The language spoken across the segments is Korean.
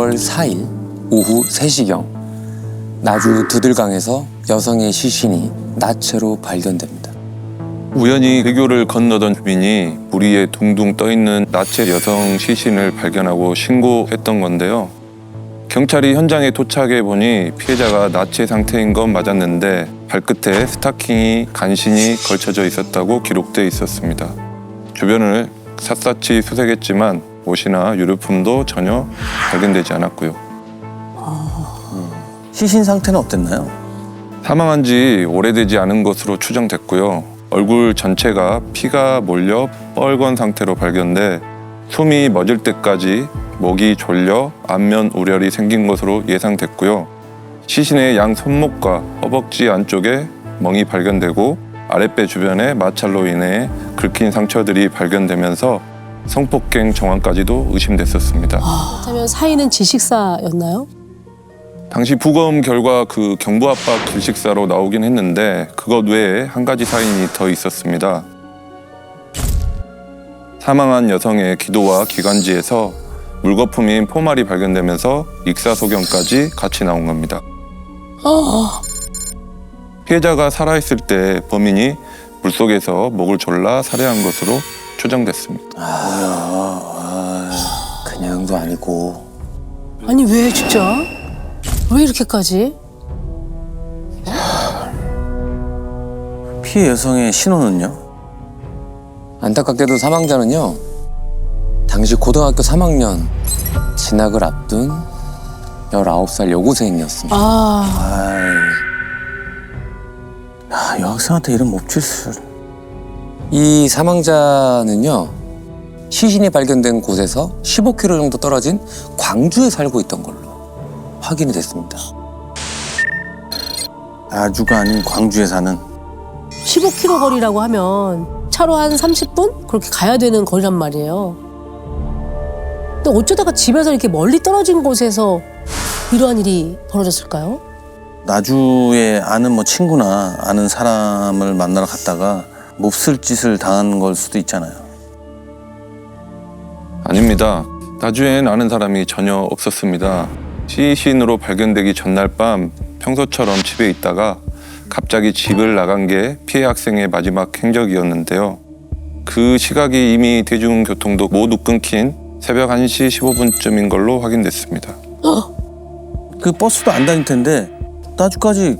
6월 4일 오후 3시경 나주 두들강에서 여성의 시신이 나체로 발견됩니다. 우연히 대교를 건너던 주민이 물 위에 둥둥 떠있는 나체 여성 시신을 발견하고 신고했던 건데요. 경찰이 현장에 도착해 보니 피해자가 나체 상태인 건 맞았는데 발끝에 스타킹이 간신히 걸쳐져 있었다고 기록돼 있었습니다. 주변을 샅샅이 수색했지만 옷이나 유류품도 전혀 발견되지 않았고요. 시신 상태는 어땠나요? 사망한 지 오래되지 않은 것으로 추정됐고요. 얼굴 전체가 피가 몰려 뻘건 상태로 발견돼 숨이 멎을 때까지 목이 졸려 안면 우열이 생긴 것으로 예상됐고요. 시신의 양 손목과 허벅지 안쪽에 멍이 발견되고 아랫배 주변에 마찰로 인해 긁힌 상처들이 발견되면서 성폭행 정황까지도 의심됐었습니다. 그렇다면 사인은 질식사였나요? 당시 부검 결과 그 경부 압박 질식사로 나오긴 했는데 그것 외에 한 가지 사인이 더 있었습니다. 사망한 여성의 기도와 기관지에서 물거품인 포말이 발견되면서 익사소견까지 같이 나온 겁니다. 피해자가 살아있을 때 범인이 물속에서 목을 졸라 살해한 것으로 추정됐습니다. 그냥도 아니고. 아니 왜 진짜? 왜 이렇게까지? 피해 여성의 신원은요? 안타깝게도 사망자는요, 당시 고등학교 3학년 진학을 앞둔 19살 여고생이었습니다. 여학생한테 이런 몹쓸. 이 사망자는요, 시신이 발견된 곳에서 15km 정도 떨어진 광주에 살고 있던 걸로 확인이 됐습니다. 나주가 아닌 광주에 사는. 15km 거리라고 하면 차로 한 30분? 그렇게 가야 되는 거리란 말이에요. 근데 어쩌다가 집에서 이렇게 멀리 떨어진 곳에서 이러한 일이 벌어졌을까요? 나주에 아는 뭐 친구나 아는 사람을 만나러 갔다가 몹쓸 짓을 당한 걸 수도 있잖아요. 아닙니다. 나주엔 아는 사람이 전혀 없었습니다. 시신으로 발견되기 전날 밤 평소처럼 집에 있다가 갑자기 집을 나간 게 피해 학생의 마지막 행적이었는데요. 그 시각이 이미 대중교통도 모두 끊긴 새벽 1시 15분쯤인 걸로 확인됐습니다. 그 버스도 안 다닐 텐데 나주까지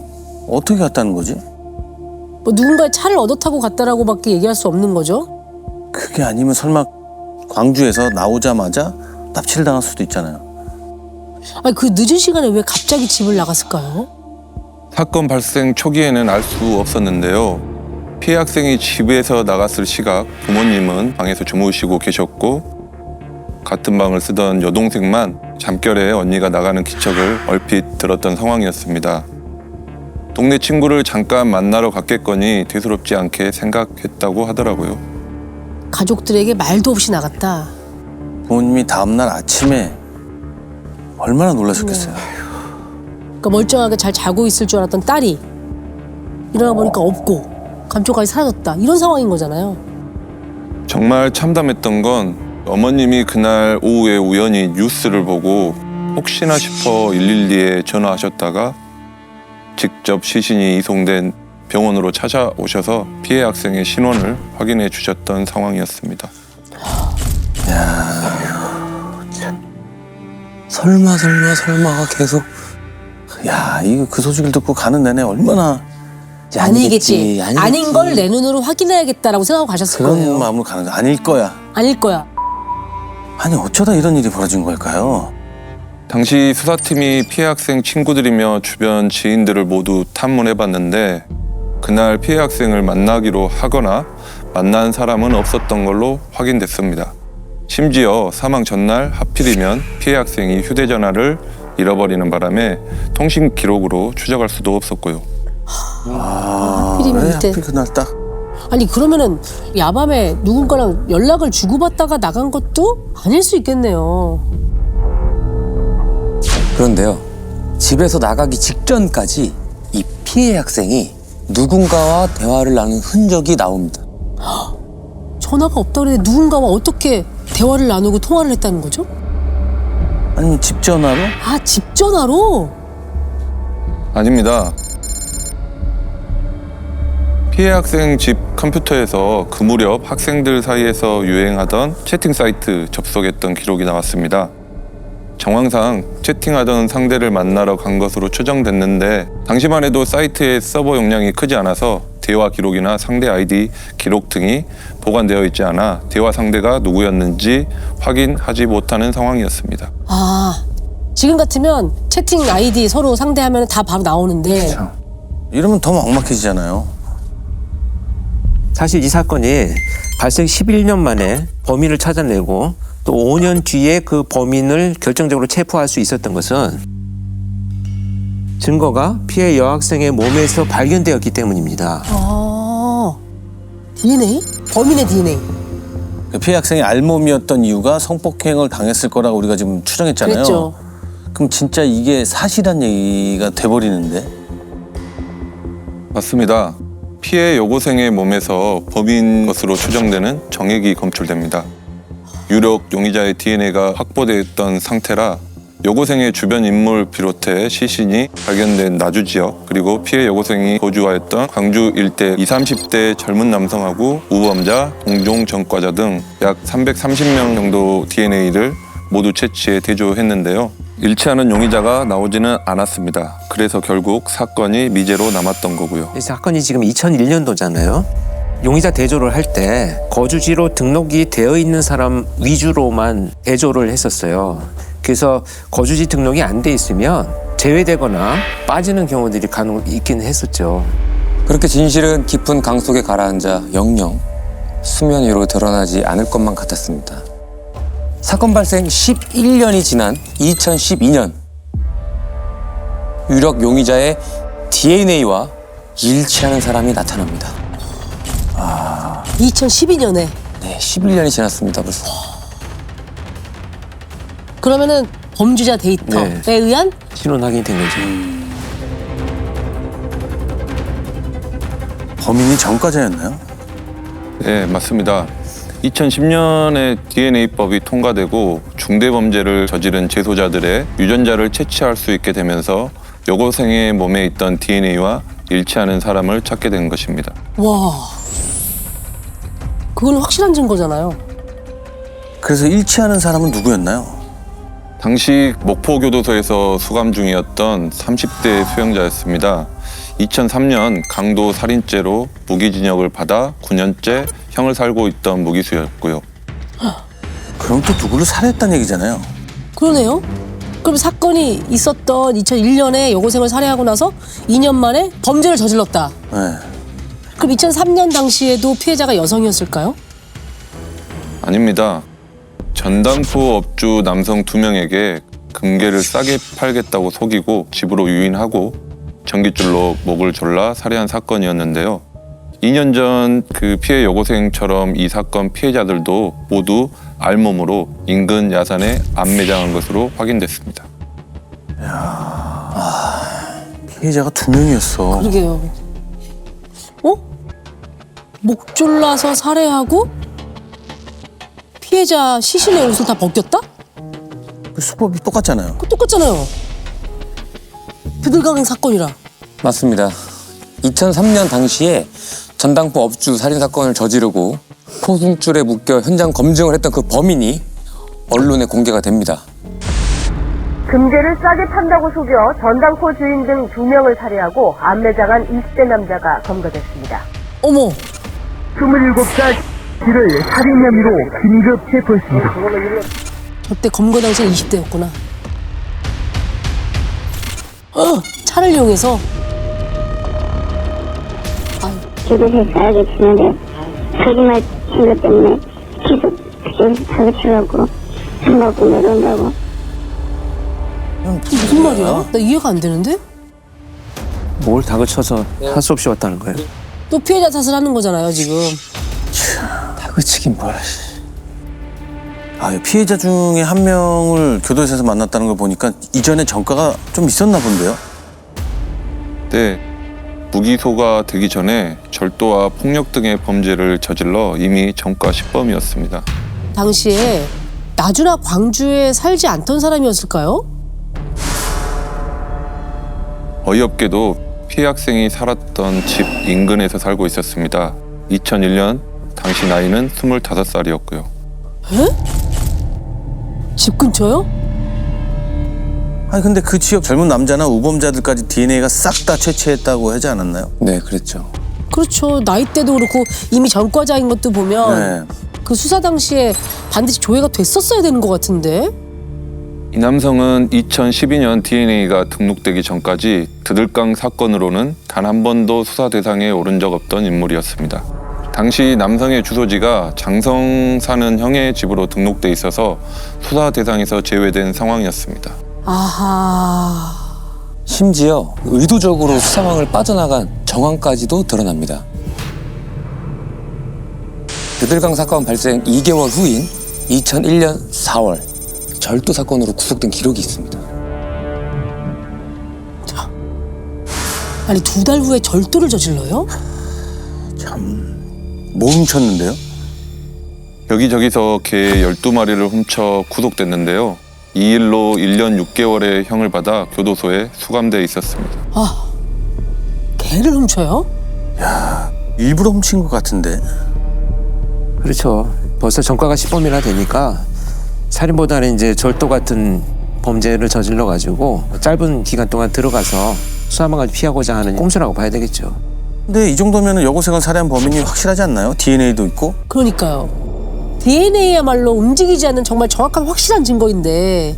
어떻게 갔다는 거지? 뭐 누군가의 차를 얻어 타고 갔다라고밖에 얘기할 수 없는 거죠? 그게 아니면 설마 광주에서 나오자마자 납치를 당할 수도 있잖아요. 아니 그 늦은 시간에 왜 갑자기 집을 나갔을까요? 사건 발생 초기에는 알 수 없었는데요. 피해 학생이 집에서 나갔을 시각 부모님은 방에서 주무시고 계셨고 같은 방을 쓰던 여동생만 잠결에 언니가 나가는 기척을 얼핏 들었던 상황이었습니다. 동네 친구를 잠깐 만나러 갔겠거니 대수롭지 않게 생각했다고 하더라고요. 가족들에게 말도 없이 나갔다. 부모님이 다음날 아침에 얼마나 놀라셨겠어요. 그러니까 멀쩡하게 잘 자고 있을 줄 알았던 딸이 일어나 보니까 없고 감쪽같이 사라졌다. 이런 상황인 거잖아요. 정말 참담했던 건 어머님이 그날 오후에 우연히 뉴스를 보고 혹시나 싶어 112에 전화하셨다가 직접 시신이 이송된 병원으로 찾아오셔서 피해 학생의 신원을 확인해 주셨던 상황이었습니다. 설마가 계속. 야, 이거 그 소식을 듣고 가는 내내 얼마나 아니겠지. 아닌 걸 내 눈으로 확인해야겠다라고 생각하고 가셨을 그런 거예요. 마음으로 가는 거야. 아닐 거야. 아닐 거야. 아니 어쩌다 이런 일이 벌어진 걸까요? 당시 수사팀이 피해 학생 친구들이며 주변 지인들을 모두 탐문해봤는데 그날 피해 학생을 만나기로 하거나 만난 사람은 없었던 걸로 확인됐습니다. 심지어 사망 전날 하필이면 피해 학생이 휴대전화를 잃어버리는 바람에 통신 기록으로 추적할 수도 없었고요. 하필이면 왜 이때. 하필 그날 딱. 아니 그러면은 야밤에 누군가랑 연락을 주고받다가 나간 것도 아닐 수 있겠네요. 그런데요, 집에서 나가기 직전까지 이 피해 학생이 누군가와 대화를 나눈 흔적이 나옵니다. 전화가 없다고 그랬는데 누군가와 어떻게 대화를 나누고 통화를 했다는 거죠? 아니면 집 전화로? 아, 집 전화로? 아닙니다. 피해 학생 집 컴퓨터에서 그 무렵 학생들 사이에서 유행하던 채팅 사이트 접속했던 기록이 나왔습니다. 정황상 채팅하던 상대를 만나러 간 것으로 추정됐는데 당시만 해도 사이트의 서버 용량이 크지 않아서 대화 기록이나 상대 아이디 기록 등이 보관되어 있지 않아 대화 상대가 누구였는지 확인하지 못하는 상황이었습니다. 아, 지금 같으면 채팅 아이디 서로 상대하면 다 바로 나오는데. 이러면 더 막막해지잖아요. 사실 이 사건이 발생 11년 만에 범인을 찾아내고 또 5년 뒤에 그 범인을 결정적으로 체포할 수 있었던 것은 증거가 피해 여학생의 몸에서 발견되었기 때문입니다. 아, DNA? 범인의 DNA. 그 피해 학생이 알몸이었던 이유가 성폭행을 당했을 거라고 우리가 지금 추정했잖아요. 그랬죠. 그럼 진짜 이게 사실한 얘기가 돼버리는데? 맞습니다. 피해 여고생의 몸에서 범인 것으로 추정되는 정액이 검출됩니다. 유력 용의자의 DNA가 확보되었던 상태라 여고생의 주변 인물 비롯해 시신이 발견된 나주 지역 그리고 피해 여고생이 거주하였던 광주 일대 20, 30대 젊은 남성하고 우범자, 동종 전과자 등 약 330명 정도 DNA를 모두 채취해 대조했는데요. 일치하는 용의자가 나오지는 않았습니다. 그래서 결국 사건이 미제로 남았던 거고요. 이 사건이 지금 2001년도잖아요. 용의자 대조를 할 때 거주지로 등록이 되어 있는 사람 위주로만 대조를 했었어요. 그래서 거주지 등록이 안 돼 있으면 제외되거나 빠지는 경우들이 간혹 있긴 했었죠. 그렇게 진실은 깊은 강 속에 가라앉아 영영 수면 위로 드러나지 않을 것만 같았습니다. 사건 발생 11년이 지난 2012년 유력 용의자의 DNA와 일치하는 사람이 나타납니다. 2012년에. 네, 11년이 지났습니다 벌써. 그러면은 범죄자 데이터에 네. 의한 신원 확인된 거죠. 범인이 전과자였나요? 네, 맞습니다. 2010년에 DNA법이 통과되고 중대범죄를 저지른 재소자들의 유전자를 채취할 수 있게 되면서 여고생의 몸에 있던 DNA와 일치하는 사람을 찾게 된 것입니다. 와, 그건 확실한 증거잖아요. 그래서 일치하는 사람은 누구였나요? 당시 목포교도소에서 수감 중이었던 30대 수용자였습니다. 2003년 강도 살인죄로 무기징역을 받아 9년째 형을 살고 있던 무기수였고요. 그럼 또 누구를 살해했다는 얘기잖아요. 그러네요. 그럼 사건이 있었던 2001년에 여고생을 살해하고 나서 2년 만에 범죄를 저질렀다. 네. 그럼 2003년 당시에도 피해자가 여성이었을까요? 아닙니다. 전당포 업주 남성 2명에게 금괴를 싸게 팔겠다고 속이고 집으로 유인하고 전깃줄로 목을 졸라 살해한 사건이었는데요. 2년 전 그 피해 여고생처럼 이 사건 피해자들도 모두 알몸으로 인근 야산에 안매장한 것으로 확인됐습니다. 피해자가 2명이었어. 그러게요. 어? 목 졸라서 살해하고 피해자 시신의 옷을 다 벗겼다? 그 수법이 똑같잖아요. 그거 똑같잖아요. 비둘강 사건이라. 맞습니다. 2003년 당시에 전당포 업주 살인사건을 저지르고 포승줄에 묶여 현장 검증을 했던 그 범인이 언론에 공개가 됩니다. 금괴를 싸게 판다고 속여 전당포 주인 등 2명을 살해하고 안매장한 20대 남자가 검거됐습니다. 어머, 27살 를 살인 혐의로 긴급 체포했습니다. 저때 검거 당시에 20대였구나. 차를 이용해서. 교도소에 싸게 주는데 거짓말 친 것 때문에 계속 사기치려고 숨바고 내려온다고. 무슨 말이야? 나 이해가 안 되는데? 뭘 다그쳐서 할 수 없이 왔다는 거예요. 또 피해자 탓을 하는 거잖아요, 지금. 다그치긴 뭐야. 피해자 중에 한 명을 교도소에서 만났다는 걸 보니까 이전에 전과가 좀 있었나 본데요. 네, 무기소가 되기 전에 절도와 폭력 등의 범죄를 저질러 이미 전과 10범이었습니다. 당시에 나주나 광주에 살지 않던 사람이었을까요? 어이없게도 피해 학생이 살았던 집 인근에서 살고 있었습니다. 2001년 당시 나이는 25살이었고요. 집 근처요? 아니 근데 그 지역 젊은 남자나 우범자들까지 DNA가 싹 다 채취했다고 하지 않았나요? 네, 그랬죠. 그렇죠. 나이대도 그렇고 이미 전과자인 것도 보면 네. 그 수사 당시에 반드시 조회가 됐었어야 되는 것 같은데. 이 남성은 2012년 DNA가 등록되기 전까지 드들강 사건으로는 단 한 번도 수사 대상에 오른 적 없던 인물이었습니다. 당시 남성의 주소지가 장성 사는 형의 집으로 등록돼 있어서 수사 대상에서 제외된 상황이었습니다. 아하. 심지어 의도적으로 수상황을 빠져나간 정황까지도 드러납니다. 드들강 사건 발생 2개월 후인 2001년 4월 절도 사건으로 구속된 기록이 있습니다. 아니 2달 후에 절도를 저질러요? 뭐 훔쳤는데요? 여기저기서 개 12마리를 훔쳐 구속됐는데요. 이 일로 1년 6개월의 형을 받아 교도소에 수감돼 있었습니다. 아, 개를 훔쳐요? 일부러 훔친 것 같은데. 그렇죠. 벌써 전과가 10범이나 되니까 살인보다는 이제 절도 같은 범죄를 저질러 가지고 짧은 기간 동안 들어가서 수사망을 피하고자 하는 꼼수라고 봐야 되겠죠. 근데 이 정도면 여고생을 살해한 범인이 확실하지 않나요? DNA도 있고. 그러니까요. DNA야말로 움직이지 않는 정말 정확한 확실한 증거인데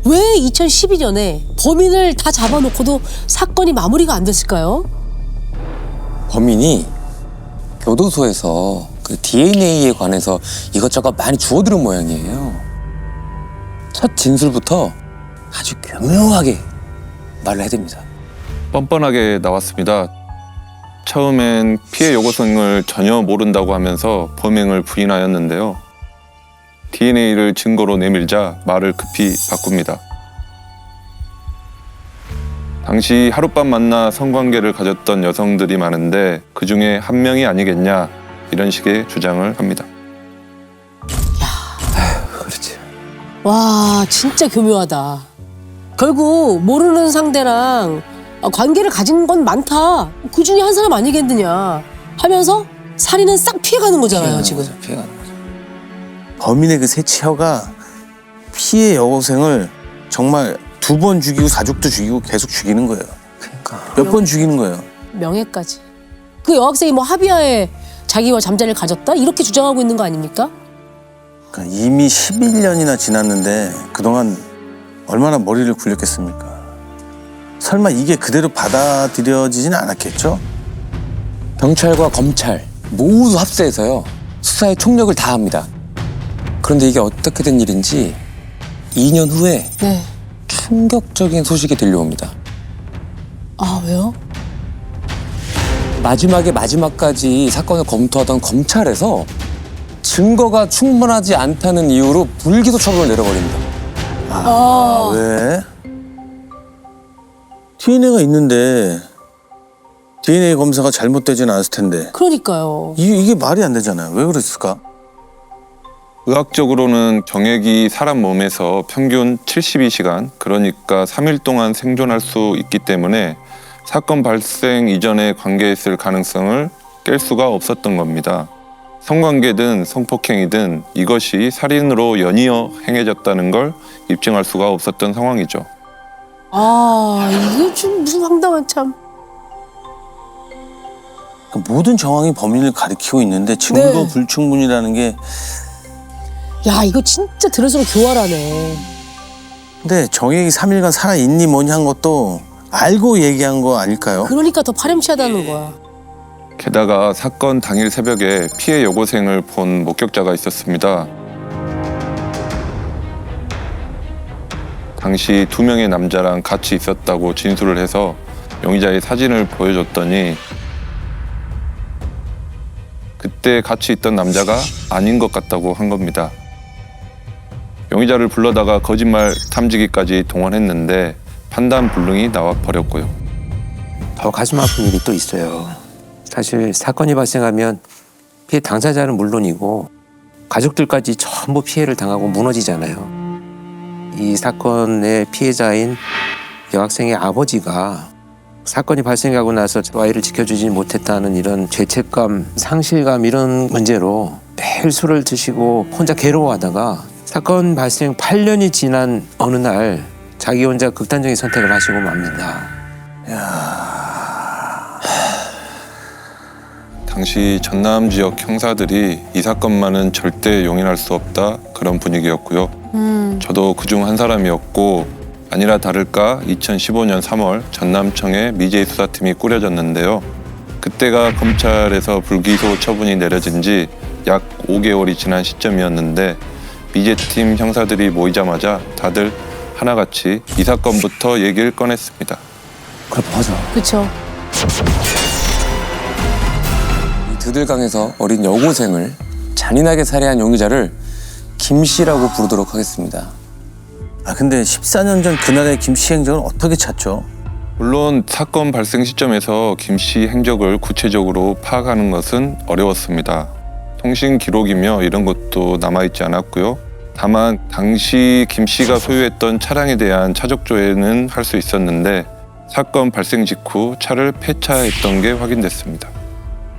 왜 2012년에 범인을 다 잡아놓고도 사건이 마무리가 안 됐을까요? 범인이 교도소에서 그 DNA에 관해서 이것저것 많이 주워들은 모양이에요. 첫 진술부터 아주 교묘하게 말을 해댑니다. 뻔뻔하게 나왔습니다. 처음엔 피해 여고생을 전혀 모른다고 하면서 범행을 부인하였는데요. DNA를 증거로 내밀자 말을 급히 바꿉니다. 당시 하룻밤 만나 성관계를 가졌던 여성들이 많은데 그 중에 한 명이 아니겠냐 이런 식의 주장을 합니다. 그렇지. 와, 진짜 교묘하다. 결국 모르는 상대랑 관계를 가진 건 많다. 그 중에 한 사람 아니겠느냐 하면서 살인은 싹 피해가는 거잖아요, 지금. 피해가는 거죠. 범인의 그 새치혀가 피해 여고생을 정말 2번 죽이고 사족도 죽이고 계속 죽이는 거예요. 그러니까. 몇 번 죽이는 거예요. 명예까지. 그 여학생이 뭐 합의하에 자기와 잠자리를 가졌다? 이렇게 주장하고 있는 거 아닙니까? 그러니까 이미 11년이나 지났는데 그동안 얼마나 머리를 굴렸겠습니까? 설마 이게 그대로 받아들여지진 않았겠죠? 경찰과 검찰 모두 합세해서요. 수사에 총력을 다합니다. 그런데 이게 어떻게 된 일인지 2년 후에 네. 충격적인 소식이 들려옵니다. 아, 왜요? 마지막까지 사건을 검토하던 검찰에서 증거가 충분하지 않다는 이유로 불기소 처분을 내려버립니다. 왜? DNA가 있는데 DNA 검사가 잘못되진 않았을 텐데 그러니까요. 이게 말이 안 되잖아요. 왜 그랬을까? 의학적으로는 정액이 사람 몸에서 평균 72시간, 그러니까 3일 동안 생존할 수 있기 때문에 사건 발생 이전에 관계했을 가능성을 깰 수가 없었던 겁니다. 성관계든 성폭행이든 이것이 살인으로 연이어 행해졌다는 걸 입증할 수가 없었던 상황이죠. 아, 이게 좀 무슨 황당한 참. 모든 정황이 범인을 가리키고 있는데 증거 네. 불충분이라는 게 야, 이거 진짜 들을수록 교활하네. 근데 정액이 3일간 살아있니 뭐니 한 것도 알고 얘기한 거 아닐까요? 그러니까 더 파렴치하다는 거야. 게다가 사건 당일 새벽에 피해 여고생을 본 목격자가 있었습니다. 당시 2명의 남자랑 같이 있었다고 진술을 해서 용의자의 사진을 보여줬더니 그때 같이 있던 남자가 아닌 것 같다고 한 겁니다. 용의자를 불러다가 거짓말 탐지기까지 동원했는데 판단 불능이 나와 버렸고요. 더 가슴 아픈 일이 또 있어요. 사실 사건이 발생하면 피해 당사자는 물론이고 가족들까지 전부 피해를 당하고 무너지잖아요. 이 사건의 피해자인 여학생의 아버지가 사건이 발생하고 나서 아이를 지켜주지 못했다는 이런 죄책감, 상실감 이런 문제로 매일 술을 드시고 혼자 괴로워하다가 사건 발생 8년이 지난 어느 날 자기 혼자 극단적인 선택을 하시고 맙니다. 당시 전남 지역 형사들이 이 사건만은 절대 용인할 수 없다 그런 분위기였고요. 저도 그중 한 사람이었고 아니라 다를까 2015년 3월 전남청에 미제 수사팀이 꾸려졌는데요. 그때가 검찰에서 불기소 처분이 내려진 지 약 5개월이 지난 시점이었는데 미제팀 형사들이 모이자마자 다들 하나같이 이 사건부터 얘기를 꺼냈습니다. 그럼 맞아. 그쵸. 이 드들강에서 어린 여고생을 잔인하게 살해한 용의자를 김 씨라고 부르도록 하겠습니다. 아 근데 14년 전 그날의 김 씨 행적을 어떻게 찾죠? 물론 사건 발생 시점에서 김 씨 행적을 구체적으로 파악하는 것은 어려웠습니다. 통신 기록이며 이런 것도 남아있지 않았고요. 다만 당시 김 씨가 소유했던 차량에 대한 차적 조회는 할 수 있었는데 사건 발생 직후 차를 폐차했던 게 확인됐습니다.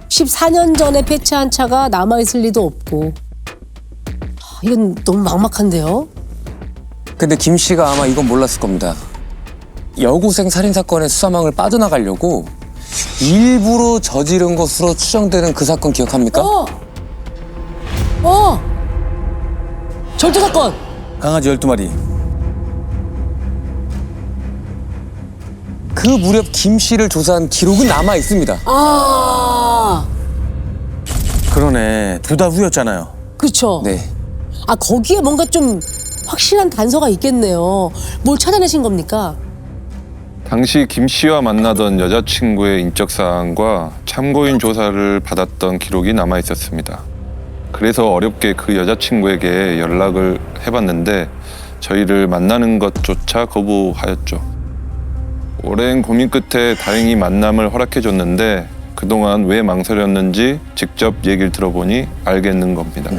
14년 전에 폐차한 차가 남아있을 리도 없고. 이건 너무 막막한데요? 근데 김 씨가 아마 이건 몰랐을 겁니다. 여고생 살인 사건의 수사망을 빠져나가려고 일부러 저지른 것으로 추정되는 그 사건 기억합니까? 절도 사건! 강아지 12마리. 그 무렵 김 씨를 조사한 기록은 남아 있습니다. 그러네. 둘 다 후였잖아요. 그쵸. 네. 아, 거기에 뭔가 좀 확실한 단서가 있겠네요. 뭘 찾아내신 겁니까? 당시 김 씨와 만나던 여자친구의 인적 사항과 참고인 조사를 받았던 기록이 남아 있었습니다. 그래서 어렵게 그 여자친구에게 연락을 해봤는데 저희를 만나는 것조차 거부하였죠. 오랜 고민 끝에 다행히 만남을 허락해줬는데 그동안 왜 망설였는지 직접 얘기를 들어보니 알겠는 겁니다.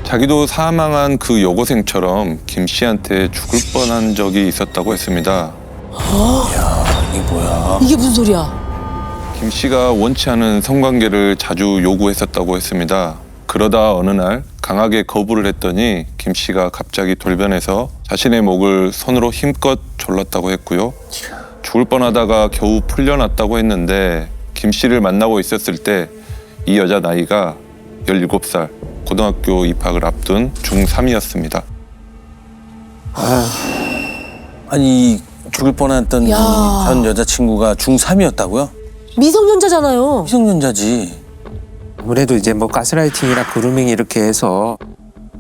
자기도 사망한 그 여고생처럼 김 씨한테 죽을 뻔한 적이 있었다고 했습니다. 이게 뭐야? 이게 무슨 소리야? 김 씨가 원치 않은 성관계를 자주 요구했었다고 했습니다. 그러다 어느 날 강하게 거부를 했더니 김 씨가 갑자기 돌변해서 자신의 목을 손으로 힘껏 졸랐다고 했고요. 죽을 뻔하다가 겨우 풀려났다고 했는데 김 씨를 만나고 있었을 때 이 여자 나이가 17살, 고등학교 입학을 앞둔 중3이었습니다. 아니 죽을 뻔했던 이 야. 전 여자친구가 중3이었다고요? 미성년자잖아요. 미성년자지. 아무래도 이제 뭐 가스라이팅이나 그루밍 이렇게 해서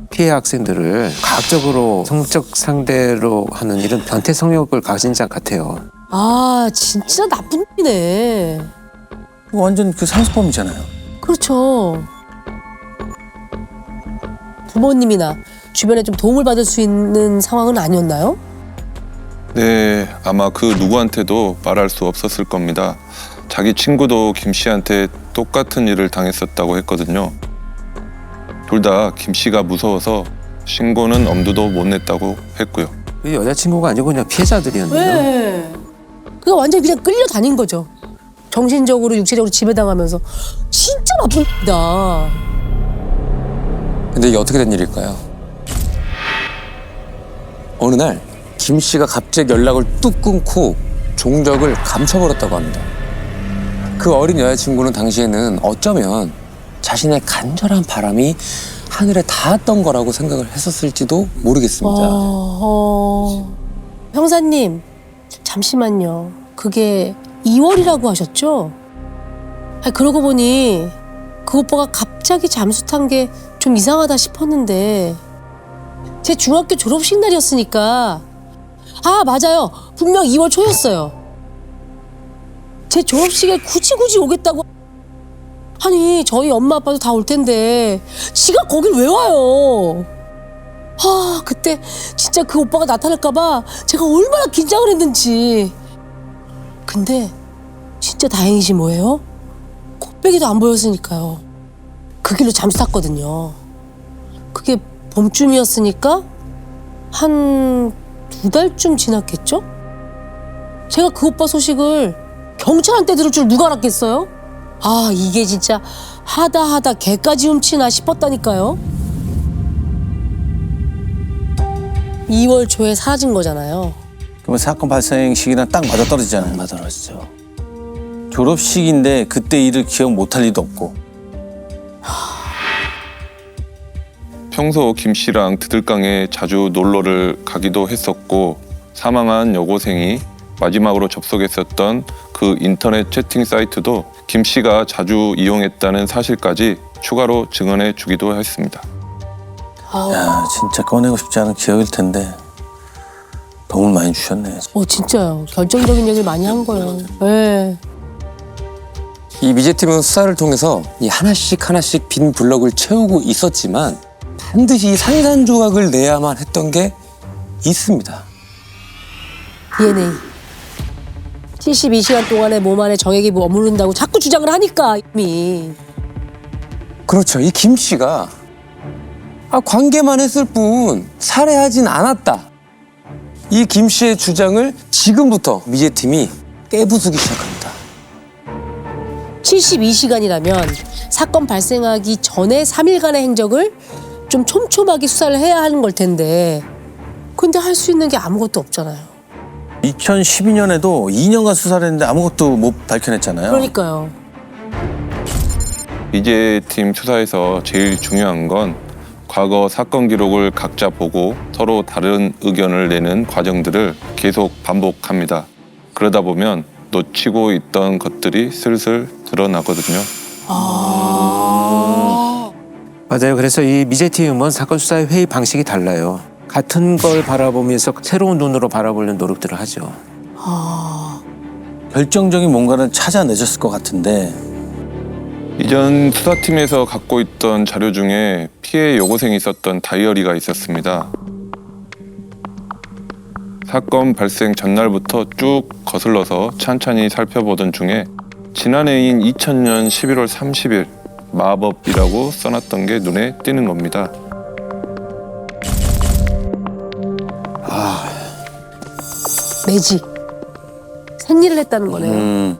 피해 학생들을 과학적으로 성적 상대로 하는 이런 변태 성욕을 가진 자 같아요. 아, 진짜 나쁜 놈이네. 이거 완전 그 상습범이잖아요. 그렇죠. 부모님이나 주변에 좀 도움을 받을 수 있는 상황은 아니었나요? 네, 아마 그 누구한테도 말할 수 없었을 겁니다. 자기 친구도 김 씨한테 똑같은 일을 당했었다고 했거든요. 둘 다 김 씨가 무서워서 신고는 엄두도 못 냈다고 했고요. 이 여자친구가 아니고 그냥 피해자들이었네요. 네. 그게 완전히 그냥 끌려다닌 거죠. 정신적으로 육체적으로 지배당하면서 진짜 나쁜 놈이다. 근데 이게 어떻게 된 일일까요? 어느 날 김 씨가 갑자기 연락을 뚝 끊고 종적을 감춰버렸다고 합니다. 그 어린 여자친구는 당시에는 어쩌면 자신의 간절한 바람이 하늘에 닿았던 거라고 생각을 했었을지도 모르겠습니다. 형사님, 잠시만요. 그게 2월이라고 하셨죠? 아니, 그러고 보니 그 오빠가 갑자기 잠수 탄 게 좀 이상하다 싶었는데 제 중학교 졸업식 날이었으니까 아, 맞아요. 분명 2월 초였어요. 제 졸업식에 굳이 오겠다고. 아니, 저희 엄마 아빠도 다 올 텐데 지가 거길 왜 와요? 아, 그때 진짜 그 오빠가 나타날까 봐 제가 얼마나 긴장을 했는지. 근데 진짜 다행이지 뭐예요? 코빼기도 안 보였으니까요. 그 길로 잠수 탔거든요. 봄쯤이었으니까 한 2달쯤 지났겠죠? 제가 그 오빠 소식을 경찰한테 들을 줄 누가 알았겠어요? 아, 이게 진짜 하다 개까지 훔치나 싶었다니까요. 2월 초에 사라진 거잖아요. 그러면 사건 발생 시기랑 딱 맞아떨어지잖아요. 맞아요. 졸업식인데 그때 일을 기억 못할 리도 없고. 평소 김 씨랑 드들강에 자주 놀러를 가기도 했었고 사망한 여고생이 마지막으로 접속했었던 그 인터넷 채팅 사이트도 김 씨가 자주 이용했다는 사실까지 추가로 증언해 주기도 했습니다. 야, 진짜 꺼내고 싶지 않은 기억일 텐데 도움을 많이 주셨네. 진짜요. 결정적인 얘기를 많이 한 거예요. 네. 이 미제팀은 수사를 통해서 이 하나씩 빈 블럭을 채우고 있었지만 반드시 산산조각을 내야만 했던 게 있습니다. DNA. 72시간 동안에 몸 안에 정액이 머무른다고 자꾸 주장을 하니까 이미. 그렇죠. 이 김 씨가 관계만 했을 뿐 살해하진 않았다. 이 김 씨의 주장을 지금부터 미제팀이 깨부수기 시작합니다. 72시간이라면 사건 발생하기 전에 3일간의 행적을 좀 촘촘하게 수사를 해야 하는 걸 텐데 근데 할 수 있는 게 아무것도 없잖아요. 2012년에도 2년간 수사를 했는데 아무것도 못 밝혀냈잖아요. 그러니까요. 이제 팀 수사에서 제일 중요한 건 과거 사건 기록을 각자 보고 서로 다른 의견을 내는 과정들을 계속 반복합니다. 그러다 보면 놓치고 있던 것들이 슬슬 드러나거든요. 맞아요. 그래서 이 미제팀은 사건 수사의 회의 방식이 달라요. 같은 걸 바라보면서 새로운 눈으로 바라보려는 노력들을 하죠. 결정적인 뭔가를 찾아내셨을 것 같은데 이전 수사팀에서 갖고 있던 자료 중에 피해 여고생이 썼던 다이어리가 있었습니다. 사건 발생 전날부터 쭉 거슬러서 찬찬히 살펴보던 중에 지난해인 2000년 11월 30일 마법이라고 써놨던 게 눈에 띄는 겁니다. 매직. 생리를 했다는 거네요.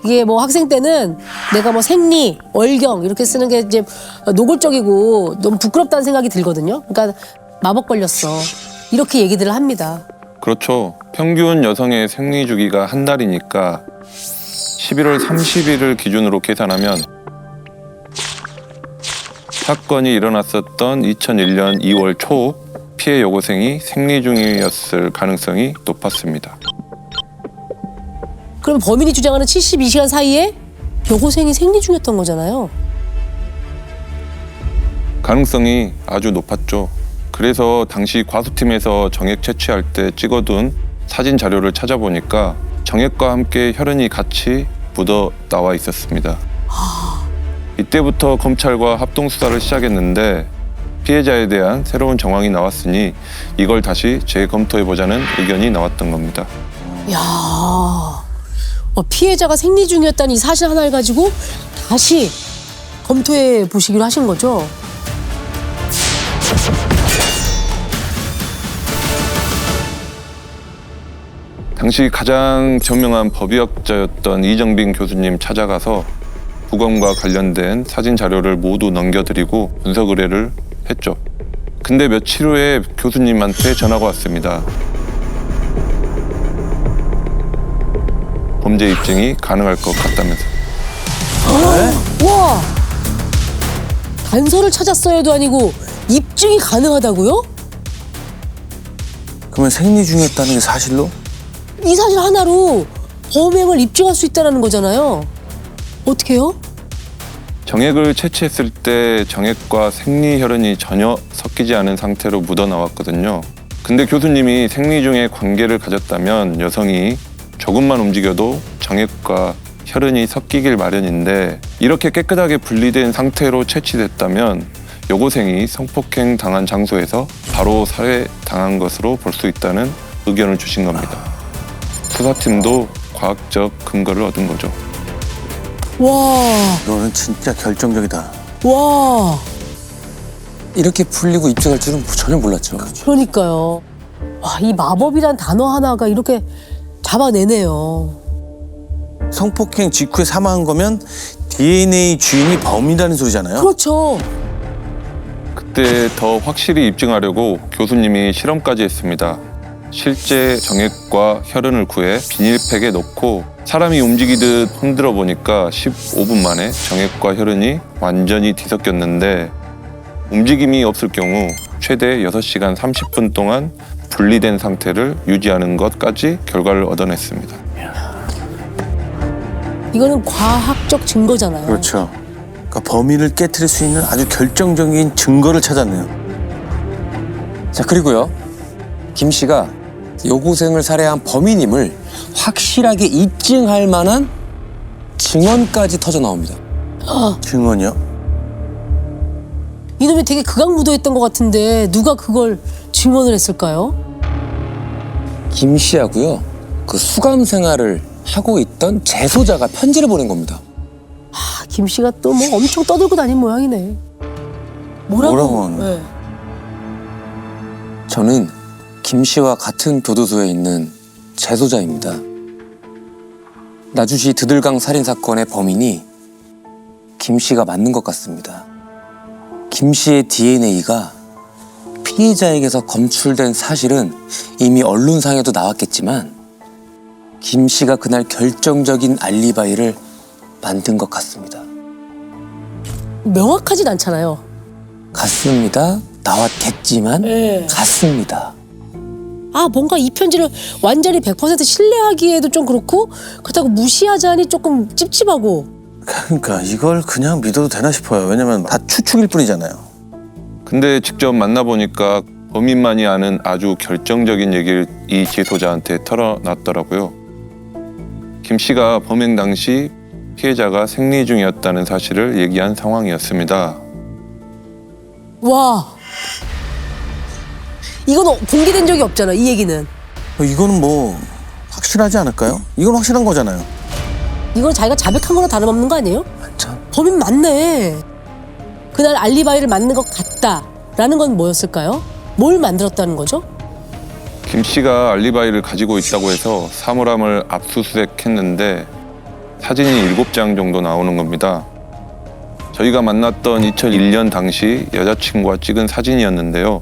이게 뭐 학생 때는 내가 뭐 생리, 월경 이렇게 쓰는 게 이제 노골적이고 너무 부끄럽다는 생각이 들거든요. 그러니까 마법 걸렸어. 이렇게 얘기들을 합니다. 그렇죠. 평균 여성의 생리 주기가 한 달이니까 11월 30일을 기준으로 계산하면 사건이 일어났었던 2001년 2월 초 피해 여고생이 생리 중이었을 가능성이 높았습니다. 그럼 범인이 주장하는 72시간 사이에 여고생이 생리 중이었던 거잖아요. 가능성이 아주 높았죠. 그래서 당시 과수팀에서 정액 채취할 때 찍어둔 사진 자료를 찾아보니까 정액과 함께 혈흔이 같이 묻어 나와 있었습니다. 이때부터 검찰과 합동 수사를 시작했는데 피해자에 대한 새로운 정황이 나왔으니 이걸 다시 재검토해보자는 의견이 나왔던 겁니다. 야, 피해자가 생리 중이었다는 이 사실 하나를 가지고 다시 검토해 보시기로 하신 거죠? 당시 가장 저명한 법의학자였던 이정빈 교수님 찾아가서 부검과 관련된 사진 자료를 모두 넘겨드리고 분석 의뢰를 했죠. 근데 며칠 후에 교수님한테 전화가 왔습니다. 범죄 입증이 가능할 것 같다면서. 와, 단서를 찾았어야도 아니고 입증이 가능하다고요? 그러면 생리 중이었다는 게 사실로? 이 사실 하나로 범행을 입증할 수 있다는 거잖아요. 어떻게요? 정액을 채취했을 때 정액과 생리 혈흔이 전혀 섞이지 않은 상태로 묻어 나왔거든요. 근데 교수님이 생리 중에 관계를 가졌다면 여성이 조금만 움직여도 정액과 혈흔이 섞이길 마련인데 이렇게 깨끗하게 분리된 상태로 채취됐다면 여고생이 성폭행 당한 장소에서 바로 살해당한 것으로 볼 수 있다는 의견을 주신 겁니다. 수사팀도 과학적 근거를 얻은 거죠. 와, 이거는 진짜 결정적이다. 와. 이렇게 풀리고 입증할 줄은 전혀 몰랐죠. 그러니까요. 와, 이 마법이란 단어 하나가 이렇게 잡아내네요. 성폭행 직후에 사망한 거면 DNA 주인이 범인이라는 소리잖아요. 그렇죠. 그때 더 확실히 입증하려고 교수님이 실험까지 했습니다. 실제 정액과 혈흔을 구해 비닐팩에 넣고 사람이 움직이듯 흔들어 보니까 15분 만에 정액과 혈흔이 완전히 뒤섞였는데 움직임이 없을 경우 최대 6시간 30분 동안 분리된 상태를 유지하는 것까지 결과를 얻어냈습니다. 이거는 과학적 증거잖아요. 그렇죠. 그러니까 범인을 깨트릴 수 있는 아주 결정적인 증거를 찾았네요. 자, 그리고요. 김 씨가 여고생을 살해한 범인임을 확실하게 입증할 만한 증언까지 터져 나옵니다. 증언이요? 이놈이 되게 극악무도했던 것 같은데 누가 그걸 증언을 했을까요? 김 씨하고요. 그 수감 생활을 하고 있던 재소자가 편지를 보낸 겁니다. 아, 김 씨가 또 뭐 엄청 떠들고 다닌 모양이네. 뭐라고 하는 거야? 네. 저는 김 씨와 같은 교도소에 있는 재소자입니다. 나주시 드들강 살인 사건의 범인이 김 씨가 맞는 것 같습니다. 김 씨의 DNA가 피해자에게서 검출된 사실은 이미 언론상에도 나왔겠지만 김 씨가 그날 결정적인 알리바이를 만든 것 같습니다. 명확하진 않잖아요. 같습니다. 나왔겠지만 네. 같습니다. 아, 뭔가 이 편지를 완전히 100% 신뢰하기에도 좀 그렇고 그렇다고 무시하자니 조금 찝찝하고. 그러니까 이걸 그냥 믿어도 되나 싶어요. 왜냐면 다 추측일 뿐이잖아요. 근데 직접 만나보니까 범인만이 아는 아주 결정적인 얘기를 이 재소자한테 털어놨더라고요. 김 씨가 범행 당시 피해자가 생리 중이었다는 사실을 얘기한 상황이었습니다. 와, 이건 공개된 적이 없잖아, 이 얘기는. 이거는 뭐 확실하지 않을까요? 이건 확실한 거잖아요. 이건 자기가 자백한 거나 다름없는 거 아니에요? 맞죠? 범인 맞네. 그날 알리바이를 만든 것 같다라는 건 뭐였을까요? 뭘 만들었다는 거죠? 김 씨가 알리바이를 가지고 있다고 해서 사물함을 압수수색했는데 사진이 7장 정도 나오는 겁니다. 저희가 만났던 2001년 당시 여자친구와 찍은 사진이었는데요.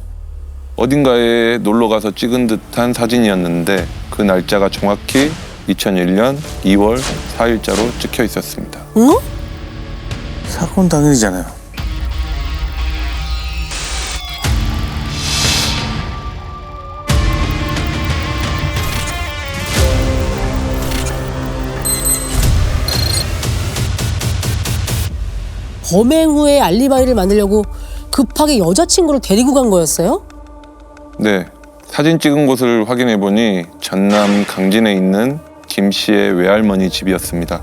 어딘가에 놀러가서 찍은 듯한 사진이었는데 그 날짜가 정확히 2001년 2월 4일자로 찍혀 있었습니다. 응? 사건 당일이잖아요. 범행 후에 알리바이를 만들려고 급하게 여자친구를 데리고 간 거였어요? 네, 사진 찍은 곳을 확인해 보니 전남 강진에 있는 김 씨의 외할머니 집이었습니다.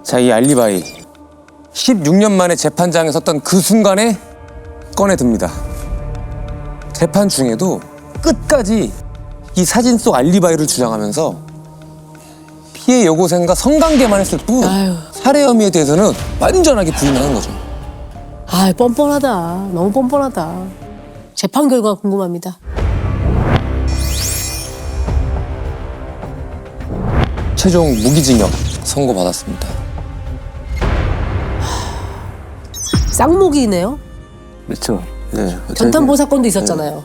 자, 이 알리바이 16년 만에 재판장에 섰던 그 순간에 꺼내듭니다. 재판 중에도 끝까지 이 사진 속 알리바이를 주장하면서 피해 여고생과 성관계만 했을 뿐 아유. 살해 혐의에 대해서는 완전하게 부인하는 거죠. 아, 뻔뻔하다. 너무 뻔뻔하다. 재판 결과 궁금합니다. 최종 무기징역 선고받았습니다. 쌍목이네요. 그렇죠. 네. 전탄보 사건도 있었잖아요.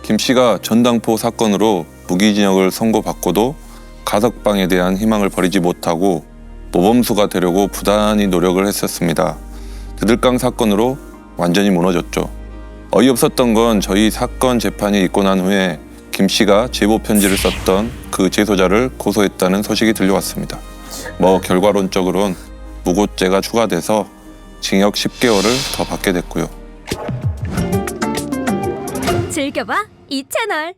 김 씨가 전당포 사건으로 무기징역을 선고받고도 가석방에 대한 희망을 버리지 못하고 모범수가 되려고 부단히 노력을 했었습니다. 드들강 사건으로 완전히 무너졌죠. 어이없었던 건 저희 사건 재판이 있고 난 후에 김 씨가 제보 편지를 썼던 그 재소자를 고소했다는 소식이 들려왔습니다. 뭐 결과론적으론 무고죄가 추가돼서 징역 10개월을 더 받게 됐고요. 즐겨봐 이 채널.